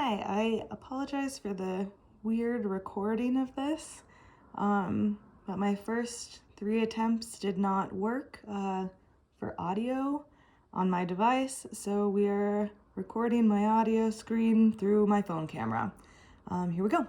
Hi, I apologize for the weird recording of this, but my first 3 attempts did not work for audio on my device, so we are recording my audio screen through my phone camera. Here we go.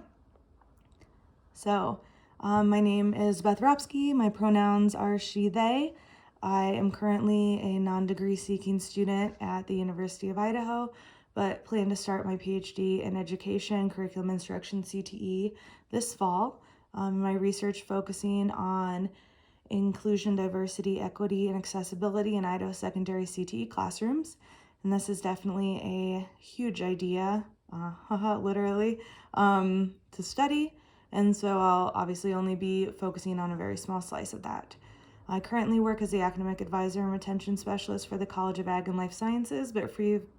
So, my name is Beth Ropsky. My pronouns are she, they. I am currently a non-degree seeking student at the University of Idaho, but plan to start my PhD in education, curriculum instruction, CTE this fall. My research focusing on inclusion, diversity, equity, and accessibility in Idaho secondary CTE classrooms. And this is definitely a huge idea, literally, to study. And so I'll obviously only be focusing on a very small slice of that. I currently work as the academic advisor and retention specialist for the College of Ag and Life Sciences, but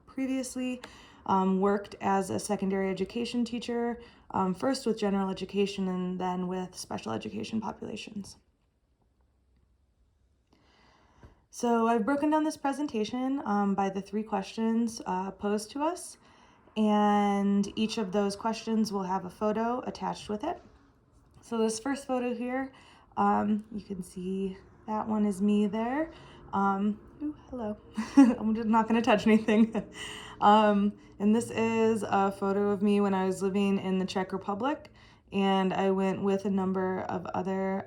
previously worked as a secondary education teacher, first with general education and then with special education populations. So I've broken down this presentation by the 3 questions posed to us, and each of those questions will have a photo attached with it. So this first photo here, you can see that one is me there. Ooh, hello. I'm just not going to touch anything. And this is a photo of me when I was living in the Czech Republic, and I went with a number of other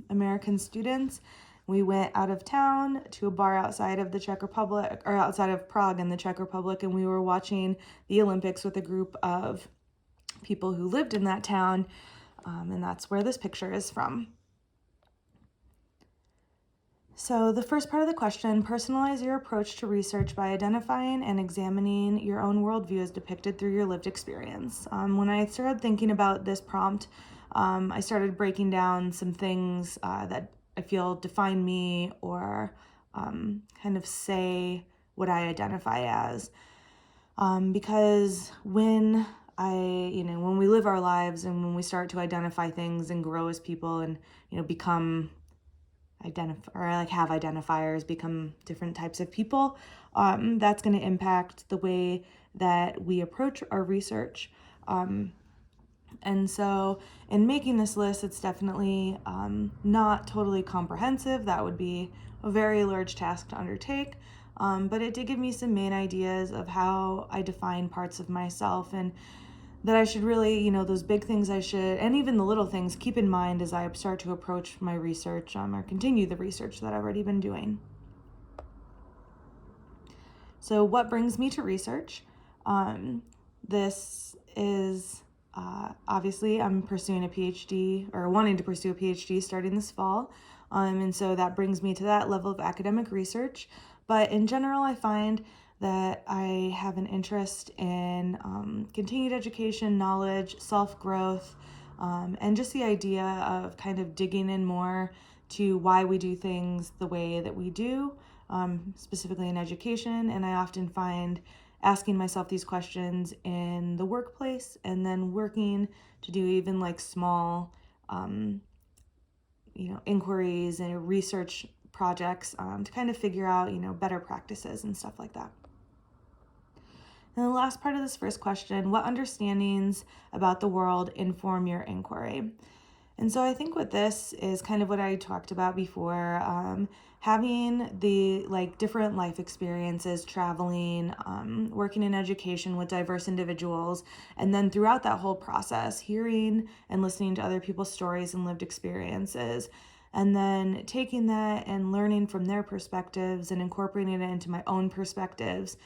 American students. We went out of town to a bar outside of the Czech Republic, or outside of Prague in the Czech Republic, and we were watching the Olympics with a group of people who lived in that town, and that's where this picture is from. So the first part of the question, personalize your approach to research by identifying and examining your own worldview as depicted through your lived experience. When I started thinking about this prompt, I started breaking down some things that I feel define me or kind of say what I identify as. Because when we live our lives and when we start to identify things and grow as people and, become have identifiers, become different types of people, that's going to impact the way that we approach our research. And so in making this list, it's definitely not totally comprehensive. That would be a very large task to undertake. But it did give me some main ideas of how I define parts of myself, and that I should really, those big things I should, and even the little things, keep in mind as I start to approach my research or continue the research that I've already been doing. So what brings me to research? This is obviously I'm pursuing a PhD or wanting to pursue a PhD starting this fall. And so that brings me to that level of academic research. But in general, I find that I have an interest in continued education, knowledge, self-growth, and just the idea of kind of digging in more to why we do things the way that we do, specifically in education. And I often find asking myself these questions in the workplace and then working to do even like small, inquiries and research projects to kind of figure out, better practices and stuff like that. And the last part of this first question, what understandings about the world inform your inquiry? And so I think with this is kind of what I talked about before, having the different life experiences, traveling, working in education with diverse individuals, and then throughout that whole process, hearing and listening to other people's stories and lived experiences, and then taking that and learning from their perspectives and incorporating it into my own perspectives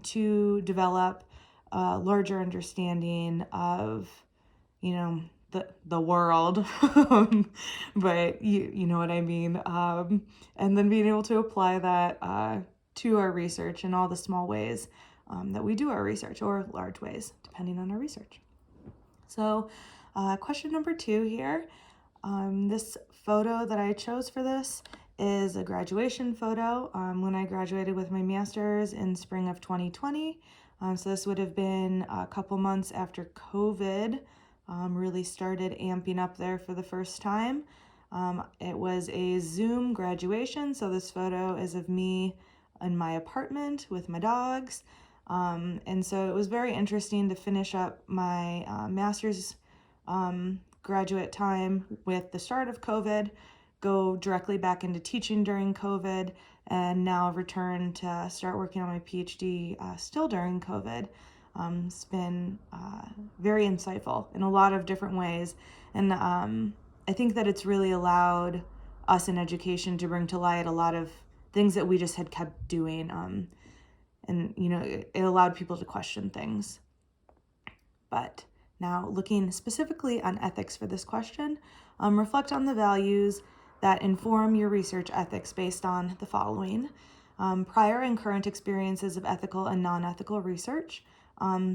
to develop a larger understanding of, the world, but you know what I mean, and then being able to apply that to our research in all the small ways that we do our research, or large ways, depending on our research. So question number 2 here, this photo that I chose for this is a graduation photo when I graduated with my master's in spring of 2020. So this would have been a couple months after COVID really started amping up there for the first time. It was a Zoom graduation, so this photo is of me in my apartment with my dogs. And so it was very interesting to finish up my master's graduate time with the start of COVID, go directly back into teaching during COVID, and now return to start working on my PhD still during COVID. It's been very insightful in a lot of different ways. And I think that it's really allowed us in education to bring to light a lot of things that we just had kept doing. And, it allowed people to question things. But now, looking specifically on ethics for this question, reflect on the values that inform your research ethics based on the following: prior and current experiences of ethical and non-ethical research.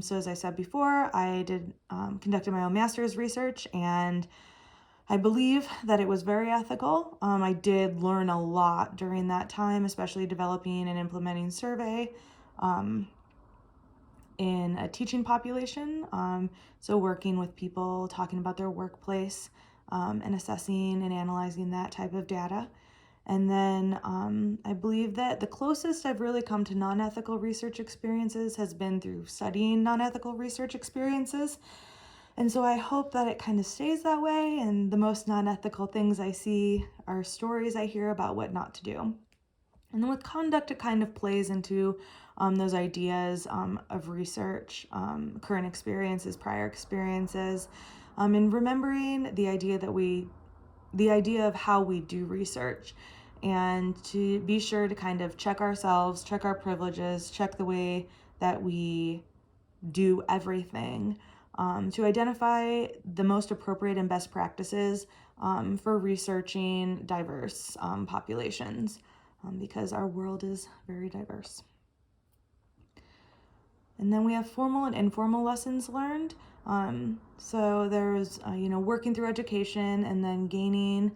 So as I said before, I conducted my own master's research, and I believe that it was very ethical. I did learn a lot during that time, especially developing and implementing survey in a teaching population. So working with people, talking about their workplace, and assessing and analyzing that type of data. And then I believe that the closest I've really come to non-ethical research experiences has been through studying non-ethical research experiences. And so I hope that it kind of stays that way, and the most non-ethical things I see are stories I hear about what not to do. And then with conduct, it kind of plays into those ideas of research, current experiences, prior experiences, and remembering the idea of how we do research, and to be sure to kind of check ourselves, check our privileges, check the way that we do everything, to identify the most appropriate and best practices for researching diverse populations, because our world is very diverse. And then we have formal and informal lessons learned. So there's, working through education and then gaining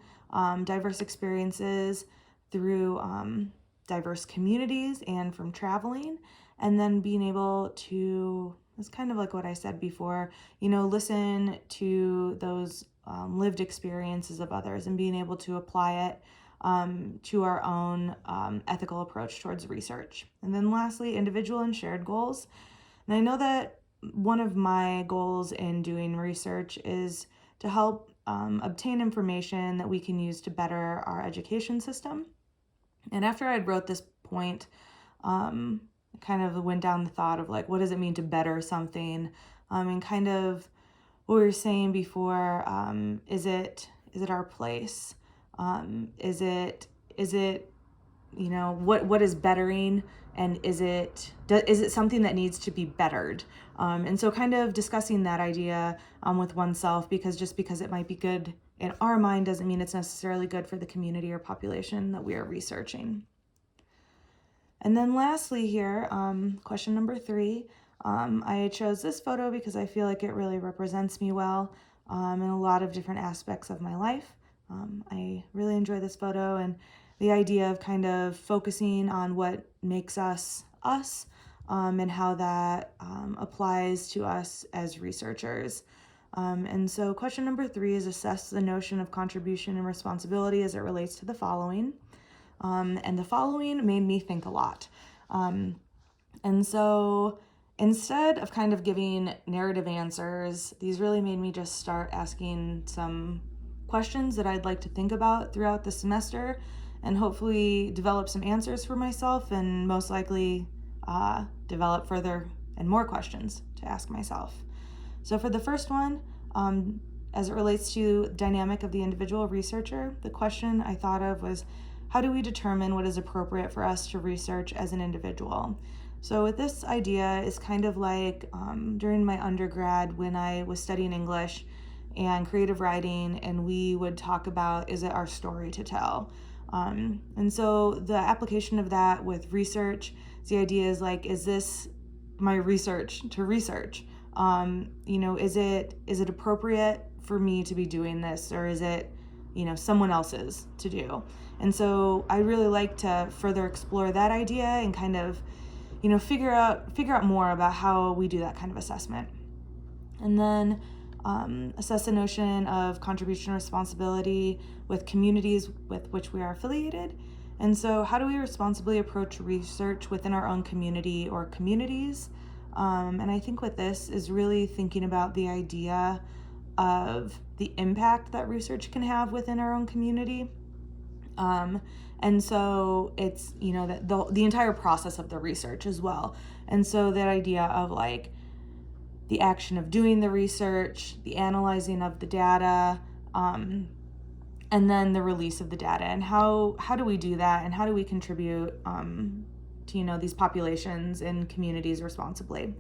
diverse experiences through diverse communities and from traveling, and then being able to, it's kind of like what I said before, listen to those lived experiences of others and being able to apply it to our own ethical approach towards research. And then lastly, individual and shared goals. And I know that one of my goals in doing research is to help obtain information that we can use to better our education system. And after I wrote this point, kind of went down the thought of like, what does it mean to better something? And kind of what we were saying before, is it our place? Is it what is bettering, and is it something that needs to be bettered? And so kind of discussing that idea with oneself, because just because it might be good in our mind doesn't mean it's necessarily good for the community or population that we are researching. And then lastly here, question number 3, I chose this photo because I feel like it really represents me well in a lot of different aspects of my life. I really enjoy this photo, and the idea of kind of focusing on what makes us us, and how that applies to us as researchers. And so question number 3 is assess the notion of contribution and responsibility as it relates to the following. And the following made me think a lot. And so instead of kind of giving narrative answers, these really made me just start asking some questions that I'd like to think about throughout the semester, and hopefully develop some answers for myself, and most likely develop further and more questions to ask myself. So for the first one, as it relates to dynamic of the individual researcher, the question I thought of was, how do we determine what is appropriate for us to research as an individual? So with this idea is kind of like during my undergrad when I was studying English and creative writing, and we would talk about, is it our story to tell? And so the application of that with research, the idea is like, is this my research to research? Is it appropriate for me to be doing this, or is it, someone else's to do? And so I really like to further explore that idea and kind of, figure out more about how we do that kind of assessment. And then assess the notion of contribution and responsibility with communities with which we are affiliated, And so how do we responsibly approach research within our own community or communities? And I think with this is really thinking about the idea of the impact that research can have within our own community. And so it's, that the entire process of the research as well. And so that idea of like the action of doing the research, the analyzing of the data, and then the release of the data, and how do we do that, and how do we contribute to these populations and communities responsibly.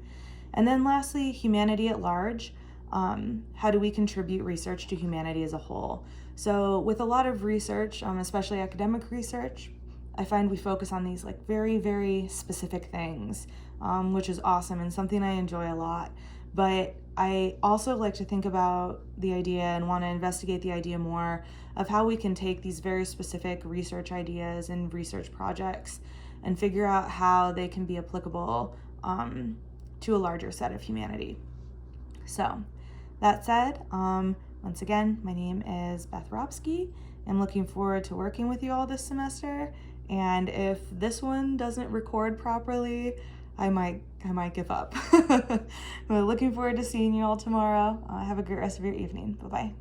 And then lastly, humanity at large. How do we contribute research to humanity as a whole? So with a lot of research, especially academic research, I find we focus on these like very, very specific things, which is awesome and something I enjoy a lot. But I also like to think about the idea and want to investigate the idea more of how we can take these very specific research ideas and research projects and figure out how they can be applicable to a larger set of humanity. So that said, once again, my name is Beth Robsky. I'm looking forward to working with you all this semester. And if this one doesn't record properly, I might give up. But looking forward to seeing you all tomorrow. Have a great rest of your evening. Bye-bye.